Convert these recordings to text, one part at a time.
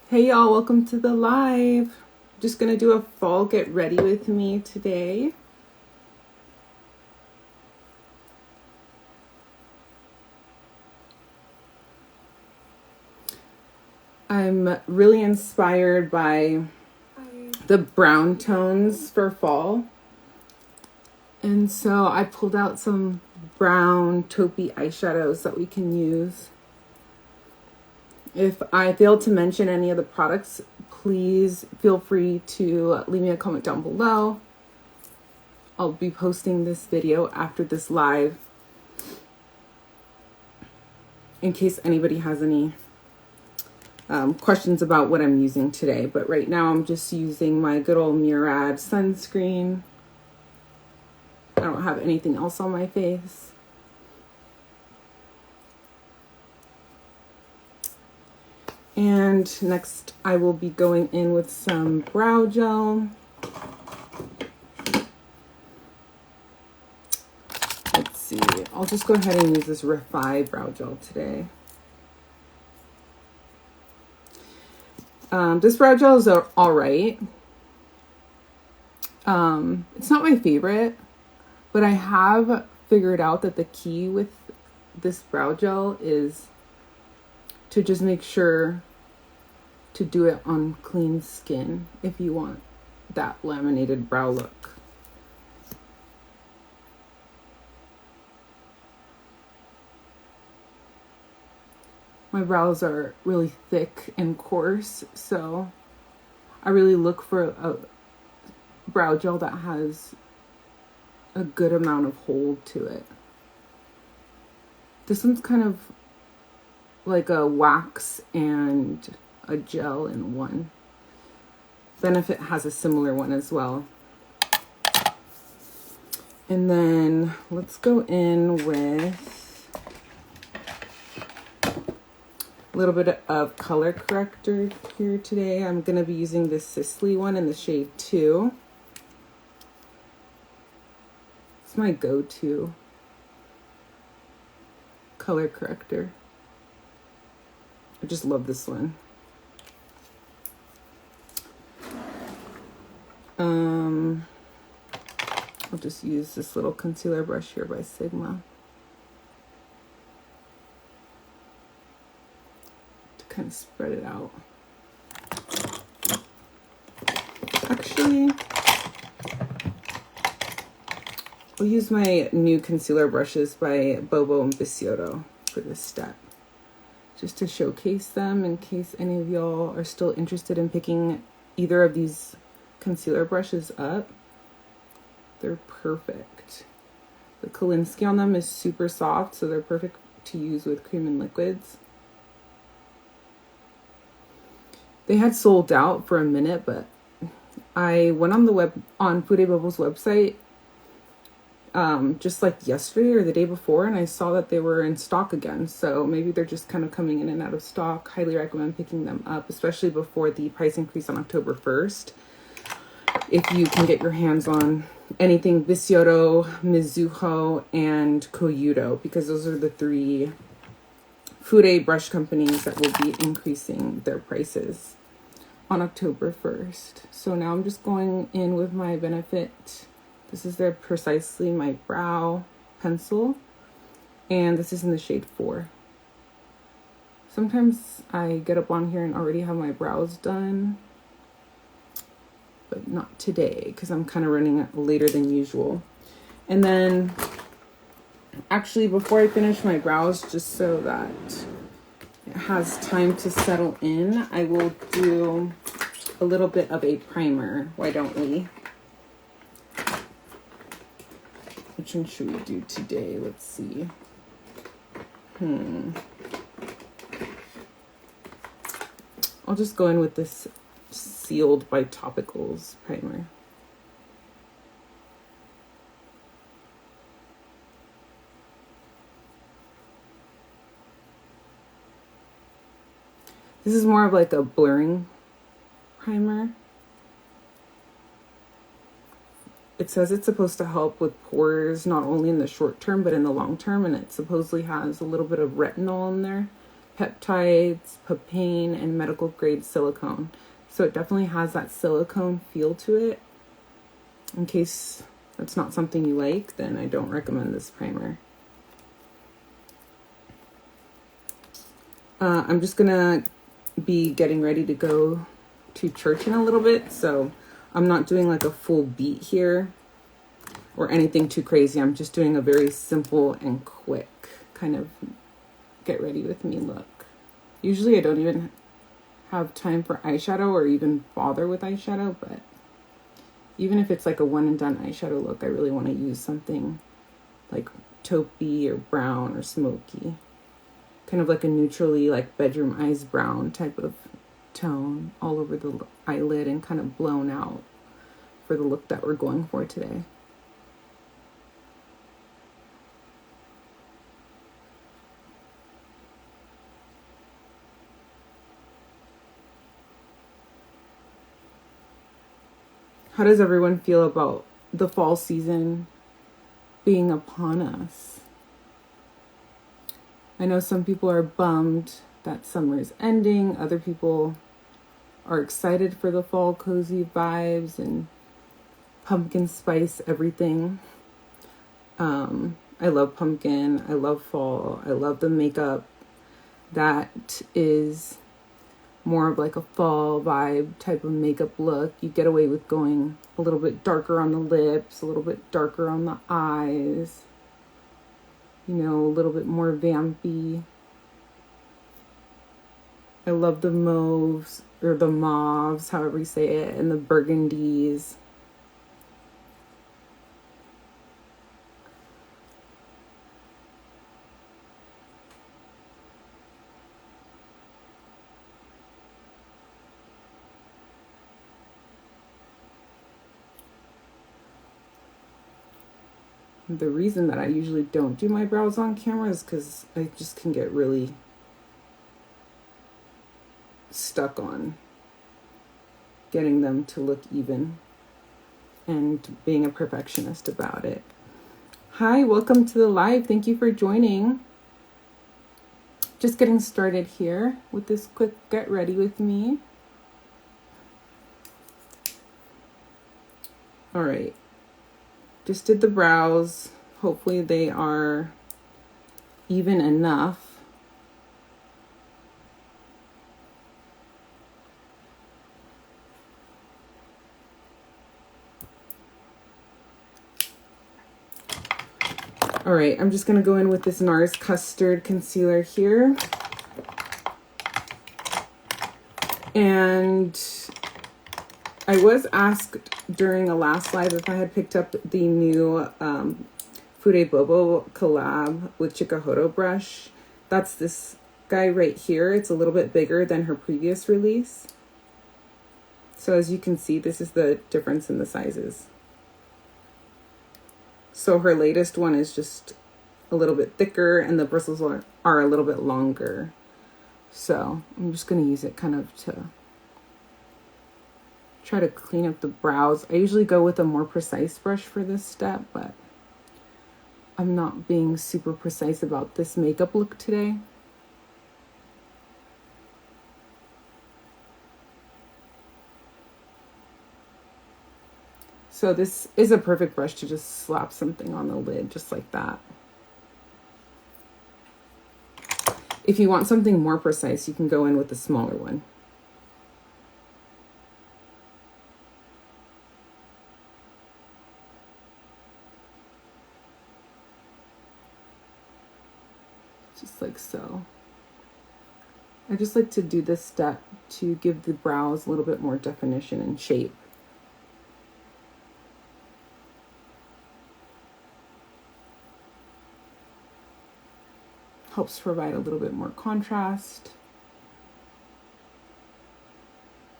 Hey y'all, welcome to the live. Just gonna do a fall get ready with me today. I'm really inspired by the brown tones for fall. And so I pulled out some brown taupey eyeshadows that we can use. If I fail to mention any of the products, please feel free to leave me a comment down below. I'll be posting this video after this live in case anybody has any questions about what I'm using today. But right now I'm just using my good old Murad sunscreen. I don't have anything else on my face. And next I will be going in with some brow gel. Let's see, I'll just go ahead and use this Refi brow gel today. This brow gel is all right. It's not my favorite, but I have figured out that the key with this brow gel is to just make sure to do it on clean skin if you want that laminated brow look. My brows are really thick and coarse, so I really look for a brow gel that has a good amount of hold to it. This one's kind of like a wax and a gel in one. Benefit has a similar one as well. And then let's go in with a little bit of color corrector here today. I'm going to be using this Sisley one in the shade 2. It's my go-to color corrector. I just love this one. I'll just use this little concealer brush here by Sigma to kind of spread it out. Actually, I'll use my new concealer brushes by Bobo and Bisciotto for this step, just to showcase them in case any of y'all are still interested in picking either of these concealer brushes up. They're perfect. The Kolinsky on them is super soft, so they're perfect to use with cream and liquids. They had sold out for a minute, but I went on Fude Bubble's website just like yesterday or the day before, and I saw that they were in stock again. So maybe they're just kind of coming in and out of stock. Highly recommend picking them up, especially before the price increase on October 1st. If you can get your hands on anything Bisciotto, Mizuho, and Koyudo, because those are the 3 Fude brush companies that will be increasing their prices on October 1st. So now I'm just going in with my Benefit. This is their Precisely My Brow pencil, and this is in the shade 4. Sometimes I get up on here and already have my brows done, but not today because I'm kind of running later than usual. And then actually, before I finish my brows, just so that it has time to settle in, I will do a little bit of a primer. Why don't we? Which one should we do today? Let's see. I'll just go in with this Sealed by Topicals primer. This is more of like a blurring primer. It says it's supposed to help with pores, not only in the short term, but in the long term. And it supposedly has a little bit of retinol in there peptides, papain, and medical grade silicone. So it definitely has that silicone feel to it. In case that's not something you like, then I don't recommend this primer. I'm just gonna be getting ready to go to church in a little bit, so I'm not doing like a full beat here or anything too crazy. I'm just doing a very simple and quick kind of get ready with me look. Usually I don't even have time for eyeshadow or even bother with eyeshadow, but even if it's like a one and done eyeshadow look, I really want to use something like taupey or brown or smoky. Kind of like a neutrally like bedroom eyes brown type of tone all over the eyelid and kind of blown out for the look that we're going for today. How does everyone feel about the fall season being upon us? I know some people are bummed that summer is ending. Other people are excited for the fall cozy vibes and pumpkin spice everything. I love pumpkin. I love fall. I love the makeup that is more of like a fall vibe type of makeup look. You get away with going a little bit darker on the lips, a little bit darker on the eyes, you know, a little bit more vampy. I love the mauves, or the mauves, however you say it, and the burgundies. The reason that I usually don't do my brows on camera is because I just can get really stuck on getting them to look even and being a perfectionist about it. Hi, welcome to the live. Thank you for joining. Just getting started here with this quick get ready with me. All right. Just did the brows. Hopefully they are even enough. All right, I'm just gonna go in with this NARS Custard Concealer here. And I was asked during a last live if I had picked up the new Fude Bobo collab with Chikuhodo brush. That's this guy right here. It's a little bit bigger than her previous release. So as you can see, this is the difference in the sizes. So her latest one is just a little bit thicker and the bristles are a little bit longer. So I'm just going to use it kind of to try to clean up the brows. I usually go with a more precise brush for this step, but I'm not being super precise about this makeup look today. So this is a perfect brush to just slap something on the lid, just like that. If you want something more precise, you can go in with a smaller one. Just like so. I just like to do this step to give the brows a little bit more definition and shape. Helps provide a little bit more contrast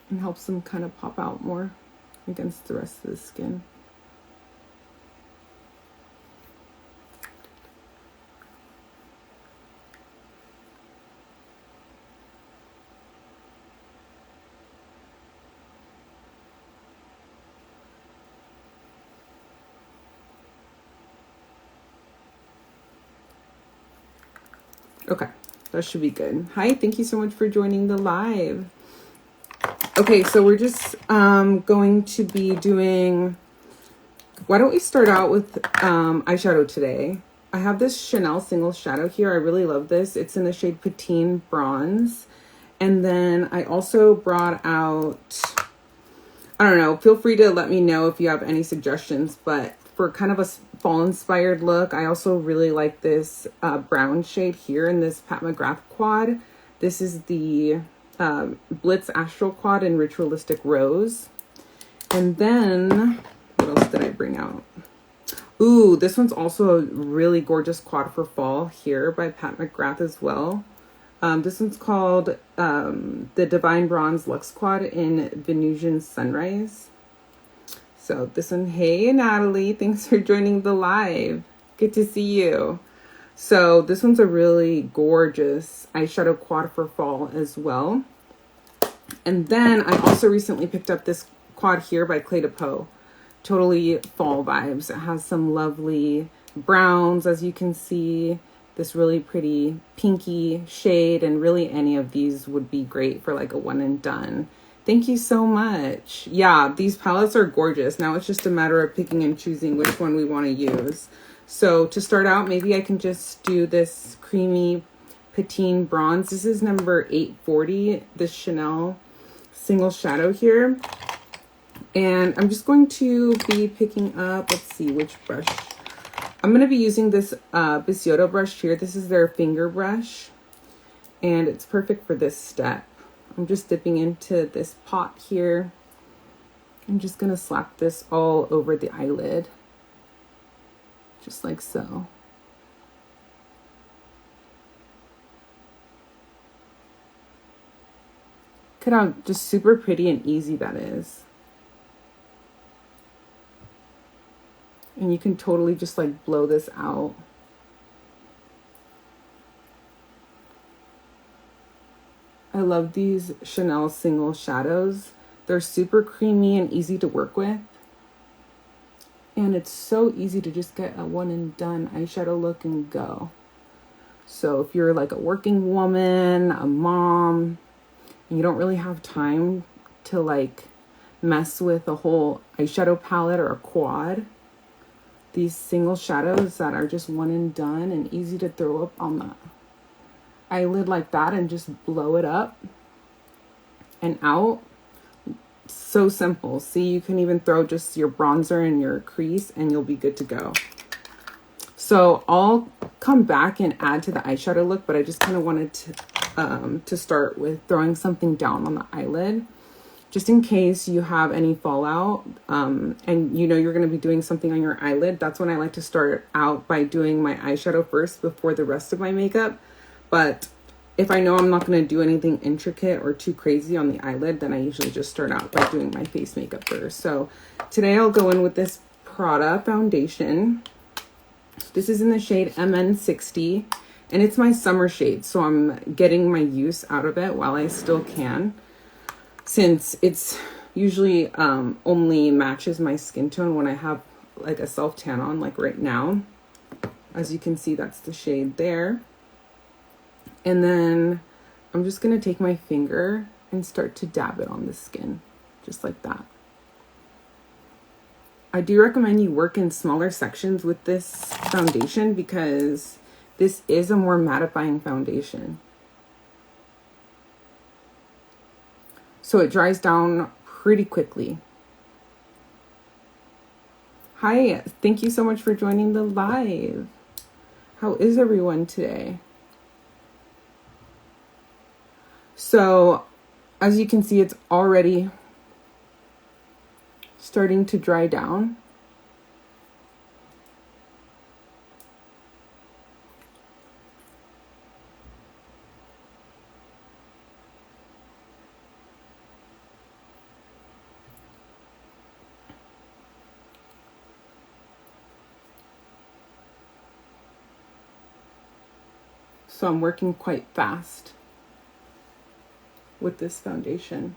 and helps them kind of pop out more against the rest of the skin. Okay, That should be good. Hi, thank you so much for joining the live. Okay, so we're just going to be doing, why don't we start out with eyeshadow today? I have this Chanel single shadow here. I really love this. It's in the shade Patine Bronze. And then I also brought out, I don't know, feel free to let me know if you have any suggestions, but for kind of a fall inspired look, I also really like this brown shade here in this Pat McGrath quad. This is the Blitz Astral Quad in Ritualistic Rose. And then, what else did I bring out? Ooh, this one's also a really gorgeous quad for fall here by Pat McGrath as well. This one's called the Divine Bronze Luxe Quad in Venusian Sunrise. So this one, hey Natalie, thanks for joining the live. Good to see you. So this one's a really gorgeous eyeshadow quad for fall as well. And then I also recently picked up this quad here by Clé de Peau. Totally fall vibes. It has some lovely browns, as you can see. This really pretty pinky shade, and really any of these would be great for like a one and done. Thank you so much. Yeah, these palettes are gorgeous. Now it's just a matter of picking and choosing which one we want to use. So to start out, maybe I can just do this creamy Patine Bronze. This is number 840, the Chanel single shadow here. And I'm just going to be picking up, let's see which brush. I'm going to be using this Bisotto brush here. This is their finger brush, and it's perfect for this step. I'm just dipping into this pot here. I'm just going to slap this all over the eyelid, just like so. Look at how just super pretty and easy that is. And you can totally just like blow this out. I love these Chanel single shadows. They're super creamy and easy to work with. And it's so easy to just get a one and done eyeshadow look and go. So if you're like a working woman, a mom, and you don't really have time to like mess with a whole eyeshadow palette or a quad, these single shadows that are just one and done and easy to throw up on the eyelid like that and just blow it up and out. So simple. See, you can even throw just your bronzer in your crease and you'll be good to go. So I'll come back and add to the eyeshadow look, but I just kind of wanted to start with throwing something down on the eyelid, just in case you have any fallout and you know you're going to be doing something on your eyelid. That's when I like to start out by doing my eyeshadow first before the rest of my makeup. But if I know I'm not going to do anything intricate or too crazy on the eyelid, then I usually just start out by doing my face makeup first. So today I'll go in with this Prada foundation. This is in the shade MN60, and it's my summer shade, so I'm getting my use out of it while I still can, since it's usually only matches my skin tone when I have like a self tan on, like right now. As you can see, that's the shade there. And then I'm just going to take my finger and start to dab it on the skin, just like that. I do recommend you work in smaller sections with this foundation because this is a more mattifying foundation. So it dries down pretty quickly. Hi, thank you so much for joining the live. How is everyone today? So, as you can see, it's already starting to dry down. So I'm working quite fast with this foundation.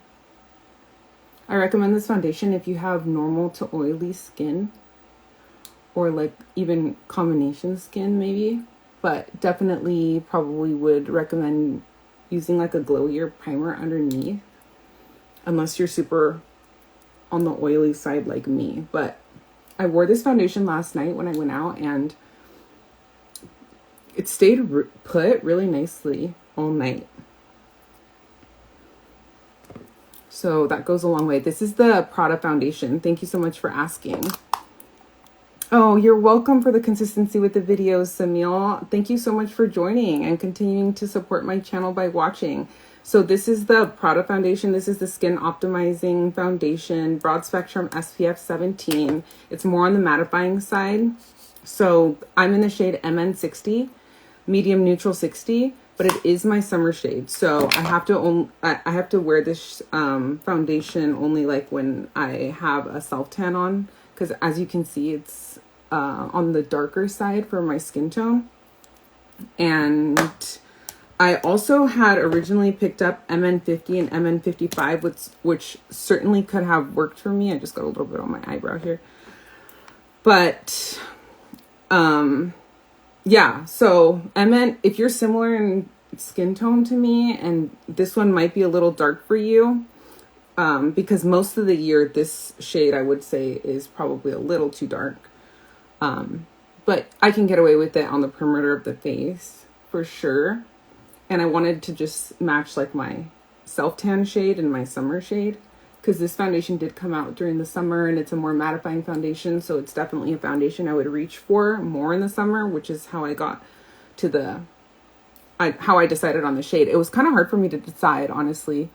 I recommend this foundation if you have normal to oily skin, or like even combination skin maybe. but definitely probably would recommend using like a glowier primer underneath, unless you're super on the oily side like me. But I wore this foundation last night when I went out, and it stayed put really nicely all night. So that goes a long way. This is the Prada foundation. Thank you so much for asking. Oh, you're welcome for the consistency with the videos, Samil. Thank you so much for joining and continuing to support my channel by watching. So this is the Prada foundation. This is the Skin Optimizing Foundation, Broad Spectrum SPF 17. It's more on the mattifying side. So I'm in the shade MN60, Medium Neutral 60, but it is my summer shade. So I have to wear this foundation only like when I have a self-tan on, because as you can see, it's on the darker side for my skin tone. And I also had originally picked up MN50 and MN55, which certainly could have worked for me. I just got a little bit on my eyebrow here. But yeah, so if you're similar in skin tone to me, and this one might be a little dark for you, because most of the year this shade I would say is probably a little too dark, but I can get away with it on the perimeter of the face for sure. And I wanted to just match like my self-tan shade and my summer shade, because this foundation did come out during the summer, and it's a more mattifying foundation, so it's definitely a foundation I would reach for more in the summer, which is how I got to how I decided on the shade. It was kind of hard for me to decide, honestly,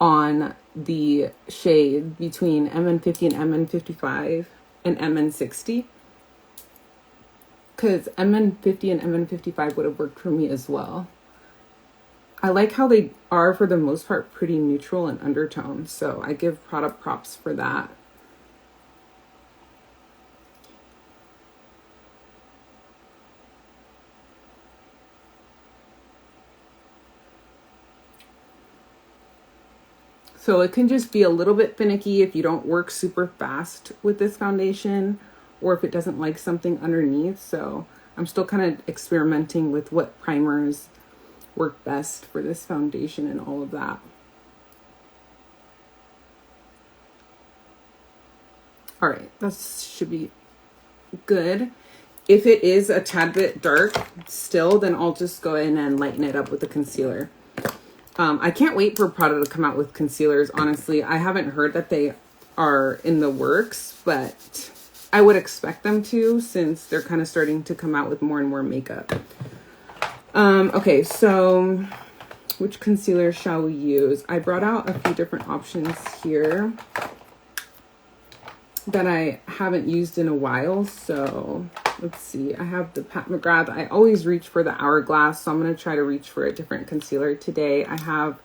on the shade between MN50 and MN55 and MN60, because MN50 and MN55 would have worked for me as well. I like how they are, for the most part, pretty neutral in undertones, so I give product props for that. So it can just be a little bit finicky if you don't work super fast with this foundation, or if it doesn't like something underneath. So I'm still kind of experimenting with what primers work best for this foundation and all of that. All right, that should be good. If it is a tad bit dark still, then I'll just go in and lighten it up with a concealer. I can't wait for Prada to come out with concealers, honestly. I haven't heard that they are in the works, but I would expect them to, since they're kind of starting to come out with more and more makeup. Okay, so which concealer shall we use? I brought out a few different options here that I haven't used in a while. So let's see. I have the Pat McGrath. I always reach for the Hourglass, so I'm going to try to reach for a different concealer today. I have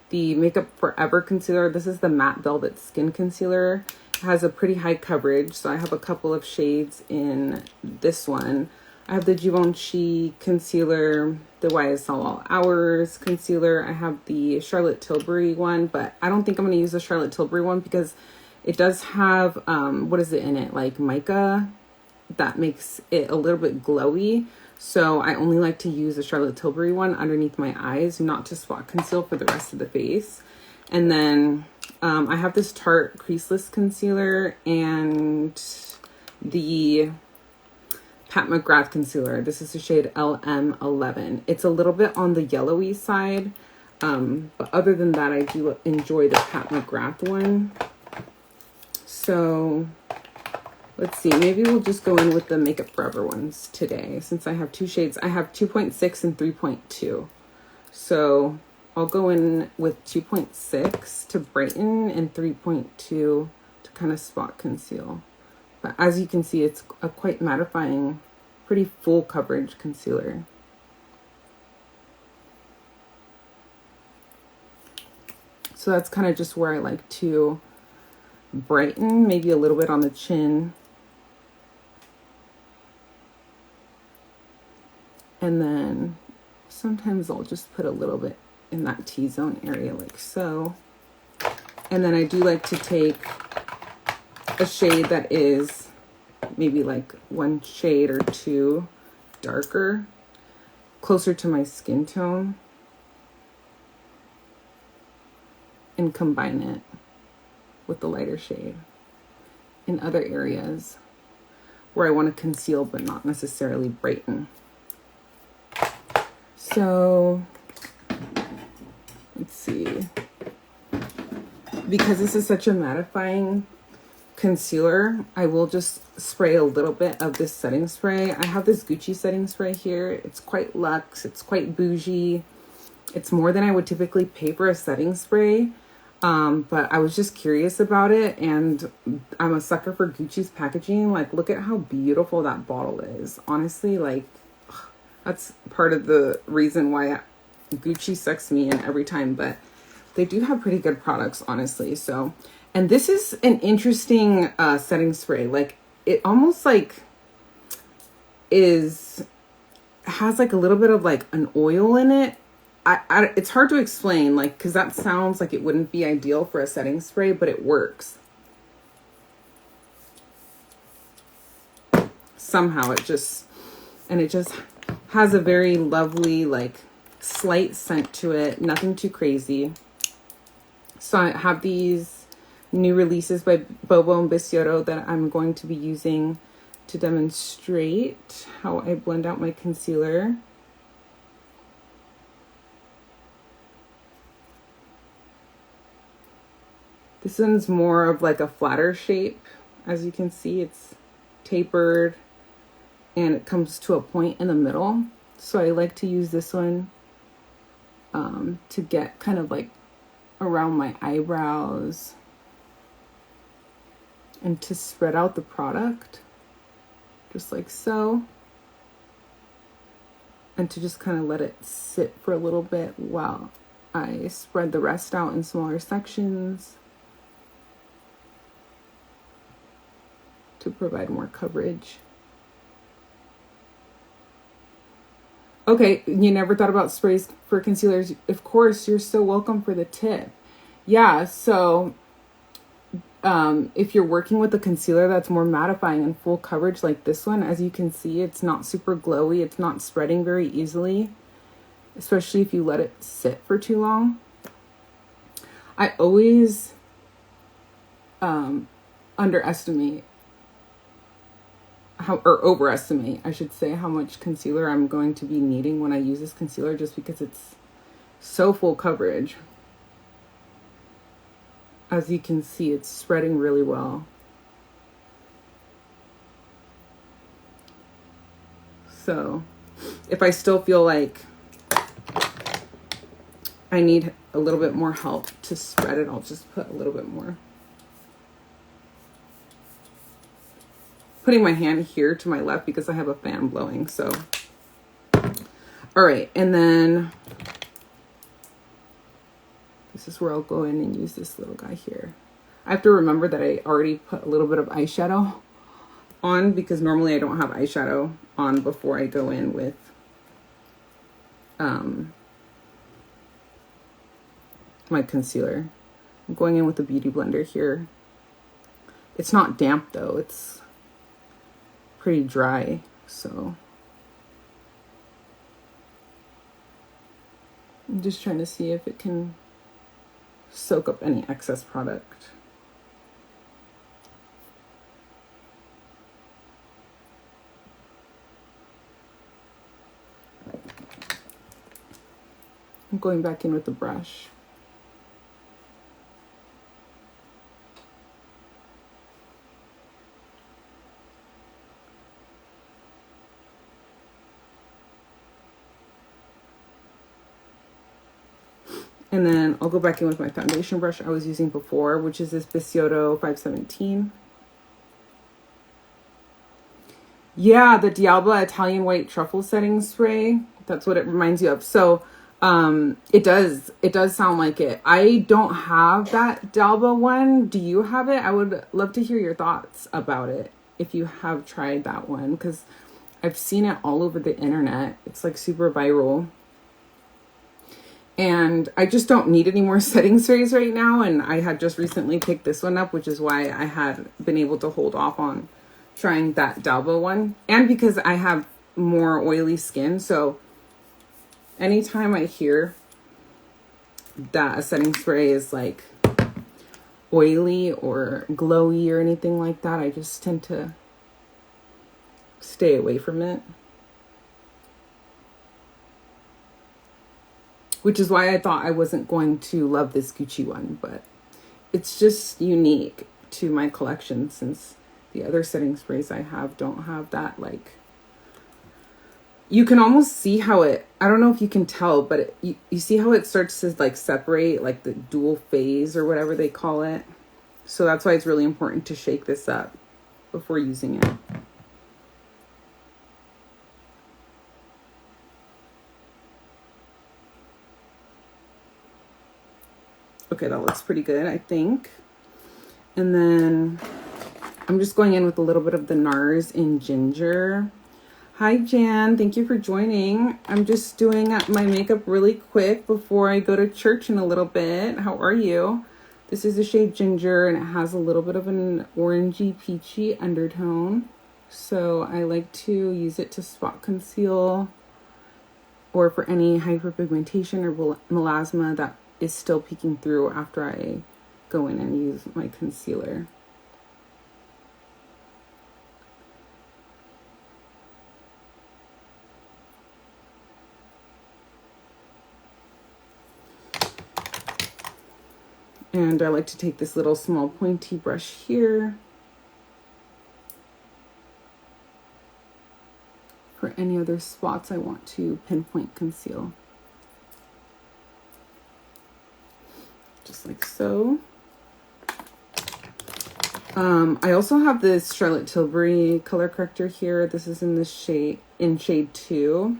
the Makeup Forever concealer. This is the Matte Velvet Skin Concealer. It has a pretty high coverage, so I have a couple of shades in this one. I have the Givenchy concealer, the YSL All Hours concealer. I have the Charlotte Tilbury one, but I don't think I'm going to use the Charlotte Tilbury one because it does have, what is it in it? Like mica that makes it a little bit glowy. So I only like to use the Charlotte Tilbury one underneath my eyes, not to spot conceal for the rest of the face. And then I have this Tarte Creaseless Concealer and the Pat McGrath concealer. This is the shade LM11. It's a little bit on the yellowy side, but other than that, I do enjoy the Pat McGrath one. So let's see, maybe we'll just go in with the Makeup Forever ones today, since I have two shades. I have 2.6 and 3.2. So I'll go in with 2.6 to brighten and 3.2 to kind of spot conceal. But as you can see, it's a quite mattifying, pretty full coverage concealer. So that's kind of just where I like to brighten, maybe a little bit on the chin. And then sometimes I'll just put a little bit in that T-zone area like so. And then I do like to take a shade that is maybe like one shade or two darker, closer to my skin tone and combine it with the lighter shade in other areas where I want to conceal but not necessarily brighten. So let's see. Because this is such a mattifying concealer, I will just spray a little bit of this setting spray. I have this Gucci setting spray here. It's quite luxe. It's quite bougie. It's more than I would typically pay for a setting spray. But I was just curious about it, and I'm a sucker for Gucci's packaging. Like, look at how beautiful that bottle is. Honestly, like, that's part of the reason why Gucci sucks me in every time, but they do have pretty good products, honestly. So, and this is an interesting setting spray. Like, it almost like has like a little bit of like an oil in it. It's hard to explain, like, because that sounds like it wouldn't be ideal for a setting spray, but it works. Somehow it just has a very lovely, like, slight scent to it. Nothing too crazy. So I have these new releases by Bobo and Bisciotto that I'm going to be using to demonstrate how I blend out my concealer. This one's more of like a flatter shape. As you can see, it's tapered and it comes to a point in the middle. So I like to use this one to get kind of like around my eyebrows and to spread out the product just like so, and to just kind of let it sit for a little bit while I spread the rest out in smaller sections to provide more coverage. Okay, you never thought about sprays for concealers? Of course, you're so welcome for the tip. Yeah, so if you're working with a concealer that's more mattifying and full coverage like this one, as you can see, it's not super glowy. It's not spreading very easily, especially if you let it sit for too long. I always underestimate or overestimate, I should say, how much concealer I'm going to be needing when I use this concealer, just because it's so full coverage. As you can see, it's spreading really well. So if I still feel like I need a little bit more help to spread it, I'll just put a little bit more. Putting my hand here to my left because I have a fan blowing. So, all right. And then this is where I'll go in and use this little guy here. I have to remember that I already put a little bit of eyeshadow on, because normally I don't have eyeshadow on before I go in with my concealer. I'm going in with the Beauty Blender here. It's not damp though. It's pretty dry, so I'm just trying to see if it can soak up any excess product. I'm going back in with the brush. And then I'll go back in with my foundation brush I was using before, which is this Bisciotto 517. Yeah, the Diabla Italian White Truffle Setting Spray. That's what it reminds you of. So it does sound like it. I don't have that Diabla one. Do you have it? I would love to hear your thoughts about it if you have tried that one, because I've seen it all over the internet. It's like super viral. And I just don't need any more setting sprays right now. And I had just recently picked this one up, which is why I had been able to hold off on trying that Dalba one. And because I have more oily skin. So anytime I hear that a setting spray is like oily or glowy or anything like that, I just tend to stay away from it. Which is why I thought I wasn't going to love this Gucci one, but it's just unique to my collection since the other setting sprays I have don't have that, like, you can almost see how it, I don't know if you can tell, but you see how it starts to like separate, like the dual phase or whatever they call it. So that's why it's really important to shake this up before using it. Okay, that looks pretty good, I think. And then I'm just going in with a little bit of the NARS in Ginger. Hi, Jan. Thank you for joining. I'm just doing my makeup really quick before I go to church in a little bit. How are you? This is the shade Ginger, and it has a little bit of an orangey, peachy undertone. So I like to use it to spot conceal or for any hyperpigmentation or melasma that is still peeking through after I go in and use my concealer. And I like to take this little small pointy brush here for any other spots I want to pinpoint conceal. Just like so. I also have this Charlotte Tilbury color corrector here. This is in the shade, shade 2.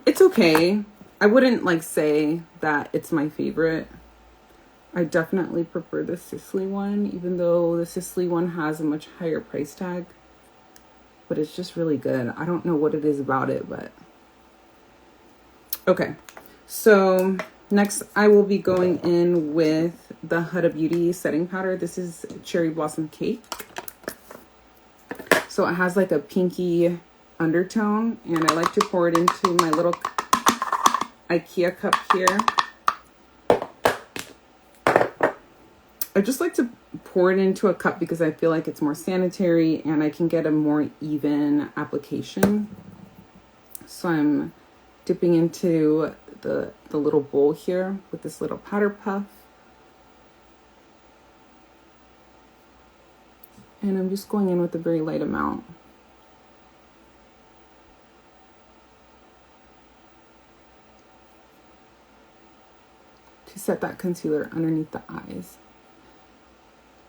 It's okay. I wouldn't like say that it's my favorite. I definitely prefer the Sisley one, even though the Sisley one has a much higher price tag. But it's just really good. I don't know what it is about it, but... Okay, so next I will be going in with the Huda Beauty setting powder. This is Cherry Blossom Cake. So it has like a pinky undertone, and I like to pour it into my little IKEA cup here. I just like to pour it into a cup because I feel like it's more sanitary and I can get a more even application. So I'm dipping into the little bowl here with this little powder puff. And I'm just going in with a very light amount. To set that concealer underneath the eyes.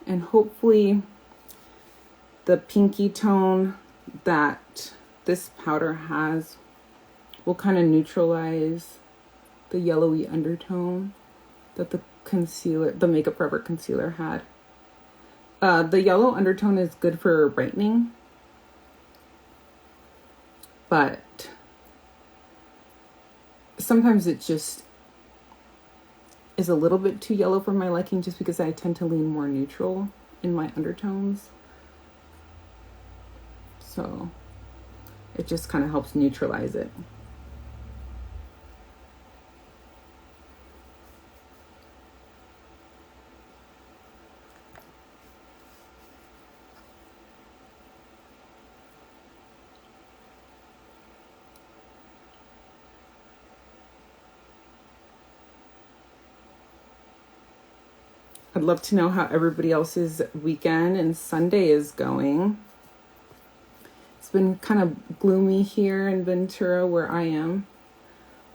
And hopefully the pinky tone that this powder has will kind of neutralize the yellowy undertone that the concealer, the Makeup Forever concealer had. The yellow undertone is good for brightening, but sometimes it just is a little bit too yellow for my liking, just because I tend to lean more neutral in my undertones. So it just kind of helps neutralize it. I'd love to know how everybody else's weekend and Sunday is going. It's been kind of gloomy here in Ventura where I am,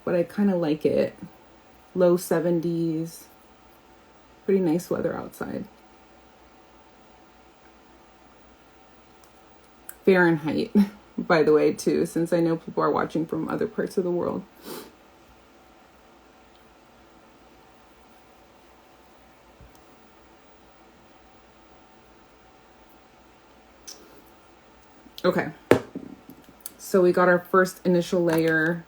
but I kind of like it. Low 70s, pretty nice weather outside. Fahrenheit, by the way, too, since I know people are watching from other parts of the world. Okay, so we got our first initial layer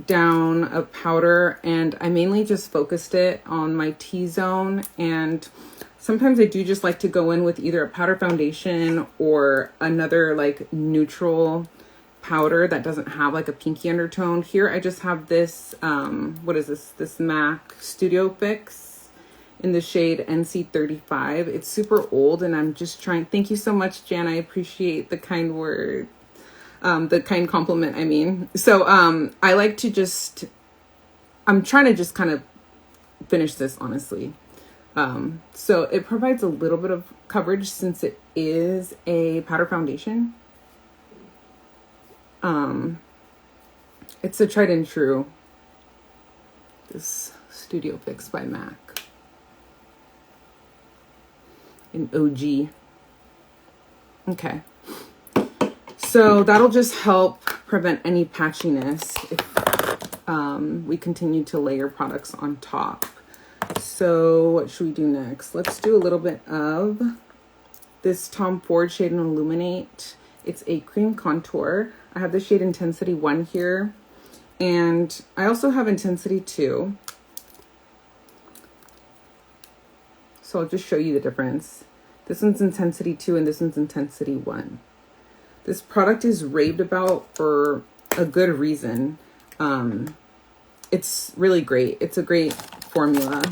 down of powder, and I mainly just focused it on my T-zone, and sometimes I do just like to go in with either a powder foundation or another like neutral powder that doesn't have like a pinky undertone. Here I just have this, what is this? This MAC Studio Fix in the shade NC35. It's super old and I'm just trying, thank you so much, Jan. I appreciate the kind word, the kind compliment, I mean. So I like to just, I'm trying to just kind of finish this, honestly. So it provides a little bit of coverage since it is a powder foundation. It's a tried and true, this Studio Fix by MAC, an OG. Okay, so that'll just help prevent any patchiness if we continue to layer products on top. So what should we do next? Let's do a little bit of this Tom Ford Shade and Illuminate. It's a cream contour. I have the shade Intensity 1 here. And I also have Intensity 2. So I'll just show you the difference. This one's Intensity 2 and this one's Intensity 1. This product is raved about for a good reason. It's really great. It's a great formula.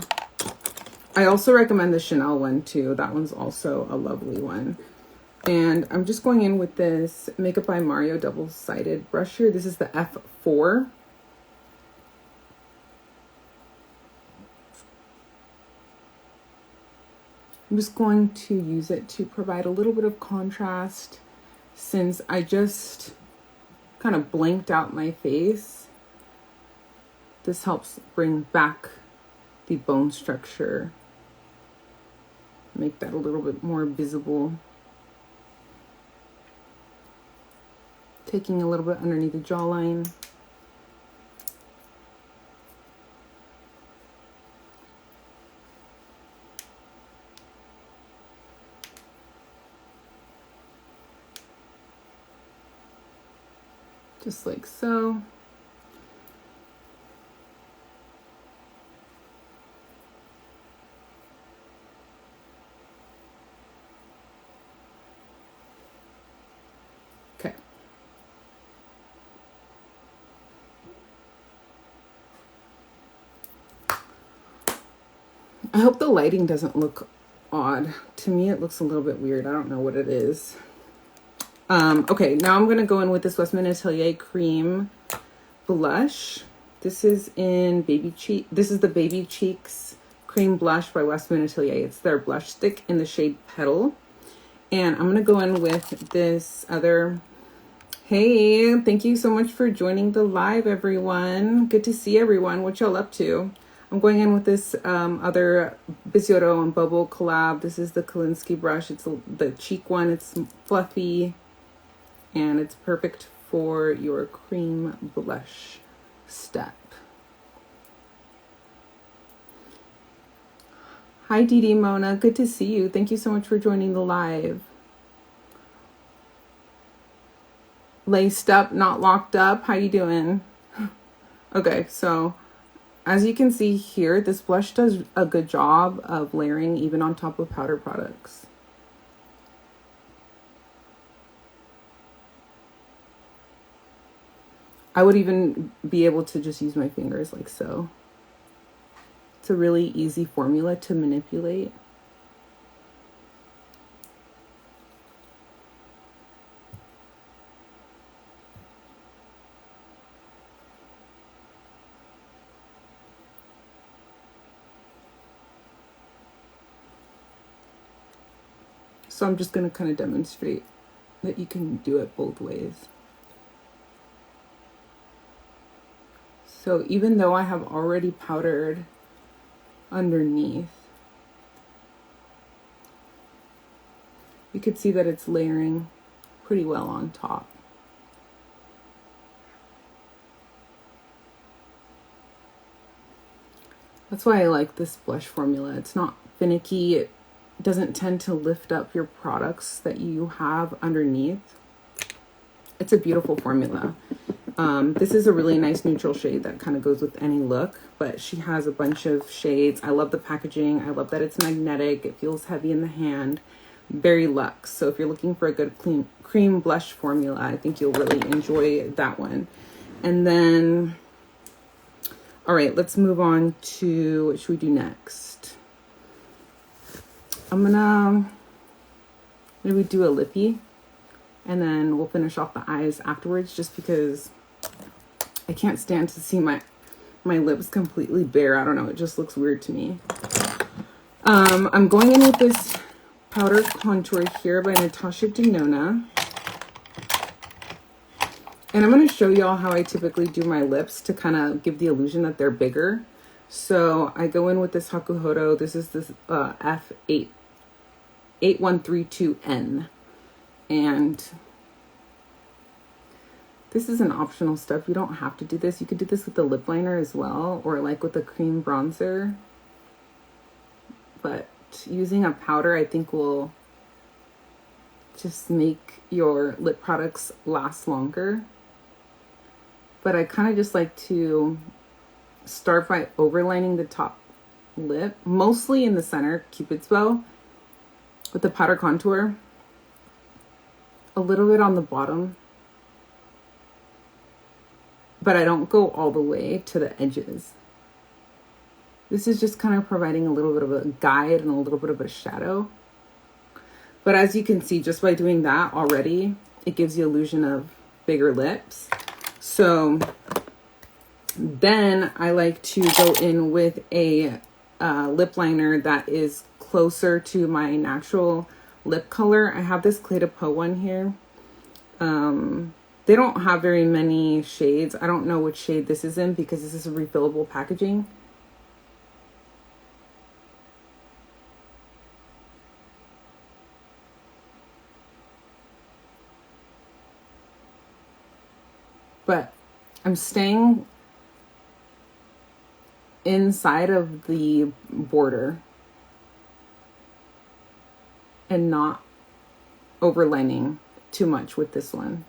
I also recommend the Chanel one too. That one's also a lovely one. And I'm just going in with this Makeup by Mario double-sided brush here. This is the F4. I'm just going to use it to provide a little bit of contrast since I just kind of blanked out my face. This helps bring back the bone structure, make that a little bit more visible. Taking a little bit underneath the jawline. Just like so. Okay. I hope the lighting doesn't look odd. To me, it looks a little bit weird. I don't know what it is. Okay, now I'm going to go in with this Westman Atelier Cream Blush. This is in Baby Cheek. This is the Baby Cheeks Cream Blush by Westman Atelier. It's their blush stick in the shade Petal. And I'm going to go in with this other... Hey, thank you so much for joining the live, everyone. Good to see everyone. What y'all up to? I'm going in with this other Bisiotto and Bubble collab. This is the Kolinsky brush. It's the cheek one. It's fluffy. And it's perfect for your cream blush step. Hi, Dee Mona. Good to see you. Thank you so much for joining the live. Laced up, not locked up. How you doing? Okay, so as you can see here, this blush does a good job of layering even on top of powder products. I would even be able to just use my fingers like so. It's a really easy formula to manipulate. So I'm just going to kind of demonstrate that you can do it both ways. So even though I have already powdered underneath, you could see that it's layering pretty well on top. That's why I like this blush formula. It's not finicky. It doesn't tend to lift up your products that you have underneath. It's a beautiful formula. This is a really nice neutral shade that kind of goes with any look, but she has a bunch of shades. I love the packaging. I love that it's magnetic. It feels heavy in the hand. Berry Luxe. So if you're looking for a good clean cream blush formula, I think you'll really enjoy that one. And then, all right, let's move on to, what should we do next? I'm gonna maybe do a lippy, and then we'll finish off the eyes afterwards, just because I can't stand to see my lips completely bare. I don't know, it just looks weird to me. I'm going in with this powder contour here by Natasha Denona. And I'm going to show y'all how I typically do my lips to kind of give the illusion that they're bigger. So I go in with this Hakuhodo. This is this F8132N. And this is an optional step. You don't have to do this. You could do this with the lip liner as well, or like with a cream bronzer. But using a powder, I think, will just make your lip products last longer. But I kind of just like to start by overlining the top lip, mostly in the center, Cupid's bow, with the powder contour. A little bit on the bottom, but I don't go all the way to the edges. This is just kind of providing a little bit of a guide and a little bit of a shadow. But as you can see, just by doing that already, it gives the illusion of bigger lips. So then I like to go in with a lip liner that is closer to my natural lip color. I have this Clé de Peau one here. They don't have very many shades. I don't know which shade this is in because this is a refillable packaging. But I'm staying inside of the border and not overlining too much with this one.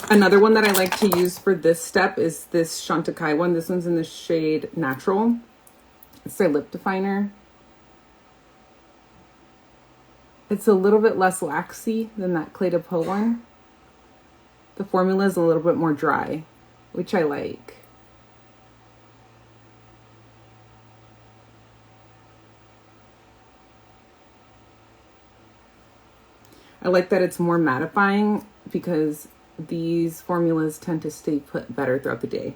Another one that I like to use for this step is this Chantecaille one. This one's in the shade Natural. It's their lip definer. It's a little bit less waxy than that Clé de Peau one. The formula is a little bit more dry, which I like. I like that it's more mattifying because these formulas tend to stay put better throughout the day.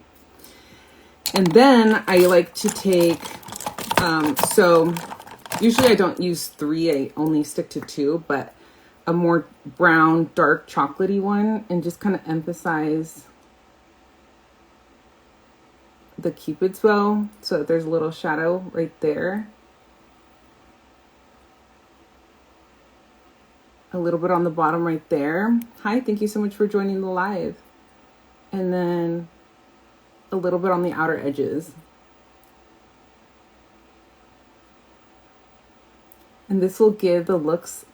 And then I like to take, so usually I don't use 3, I only stick to 2, but a more brown, dark, chocolatey one, and just kind of emphasize the Cupid's bow so that there's a little shadow right there. A little bit on the bottom right there. Hi, thank you so much for joining the live. And then a little bit on the outer edges. And this will give the lips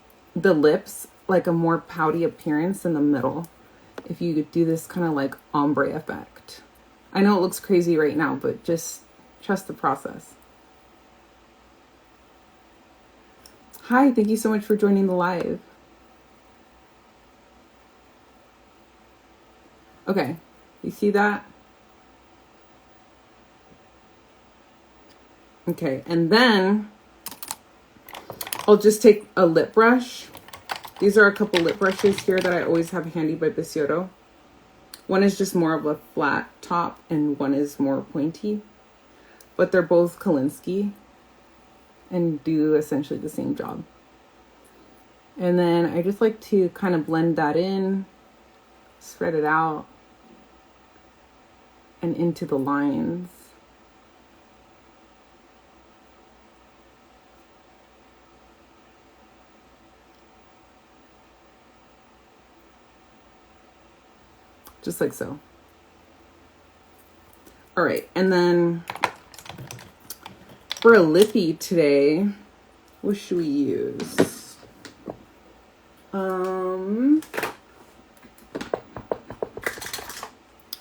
like a more pouty appearance in the middle if you do this kind of like ombre effect. I know it looks crazy right now, but just trust the process. Hi, thank you so much for joining the live. Okay, you see that? Okay, and then I'll just take a lip brush. These are a couple lip brushes here that I always have handy by Bisciotto. One is just more of a flat top and one is more pointy, but they're both Kolinsky and do essentially the same job. And then I just like to kind of blend that in, spread it out, and into the lines. Just like so. All right, and then for a lippy today, what should we use? I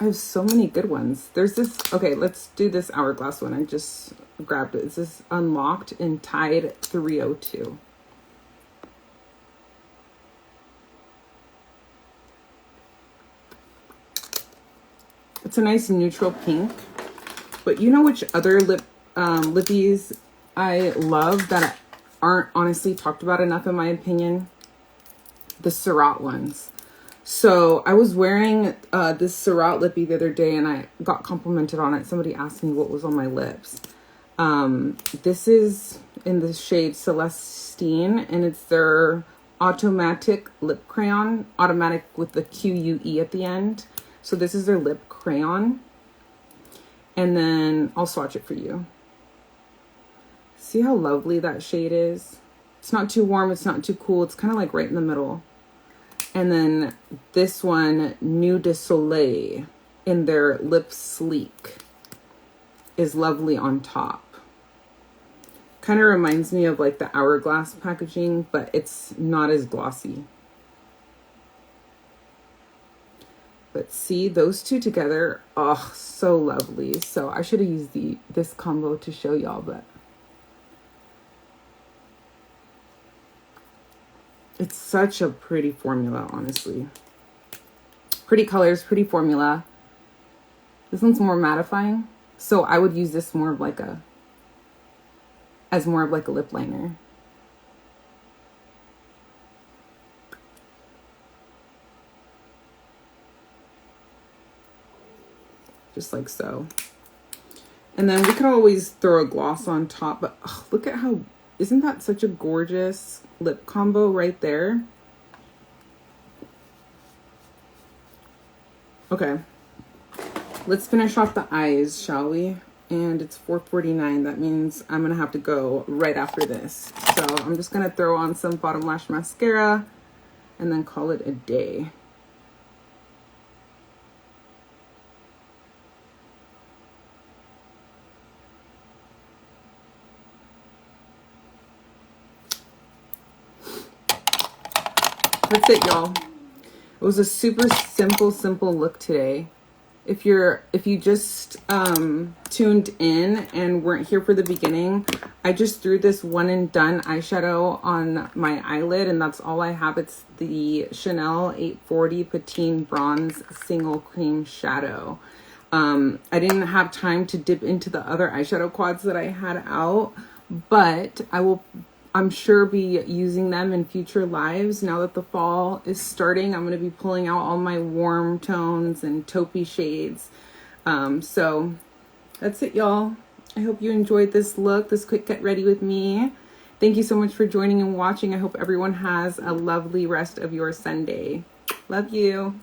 have so many good ones. There's this, okay, let's do this Hourglass one. I just grabbed it. It's this Unlocked in Tide 302. It's a nice neutral pink. But you know which other lippies I love that aren't honestly talked about enough in my opinion? The Surratt ones. So I was wearing this Surratt lippy the other day and I got complimented on it. Somebody asked me what was on my lips. This is in the shade Celestine and it's their automatic lip crayon. Automatic with the QUE at the end. So this is their lip crayon. And then I'll swatch it for you. See how lovely that shade is? It's not too warm, it's not too cool. It's kind of like right in the middle. And then this one, Nude de Soleil, in their Lip Sleek, is lovely on top. Kind of reminds me of like the Hourglass packaging, but it's not as glossy. But see, those two together, oh, so lovely. So I should have used this combo to show y'all, but it's such a pretty formula, honestly. Pretty colors, pretty formula. This one's more mattifying, so I would use this more of like as more of like a lip liner. Just like so. And then we could always throw a gloss on top, but oh, look at how, isn't that such a gorgeous lip combo right there? Okay, let's finish off the eyes, shall we? And it's 4:49. That means I'm gonna have to go right after this. So I'm just gonna throw on some bottom lash mascara and then call it a day. That's it, y'all. It was a super simple look today. If you just tuned in and weren't here for the beginning, I just threw this one and done eyeshadow on my eyelid and that's all I have. It's the Chanel 840 Patine Bronze Single Cream Shadow. I didn't have time to dip into the other eyeshadow quads that I had out, but I'm sure be using them in future lives. Now that the fall is starting, I'm going to be pulling out all my warm tones and taupey shades. So that's it, y'all. I hope you enjoyed this look, this quick get ready with me. Thank you so much for joining and watching. I hope everyone has a lovely rest of your Sunday. Love you.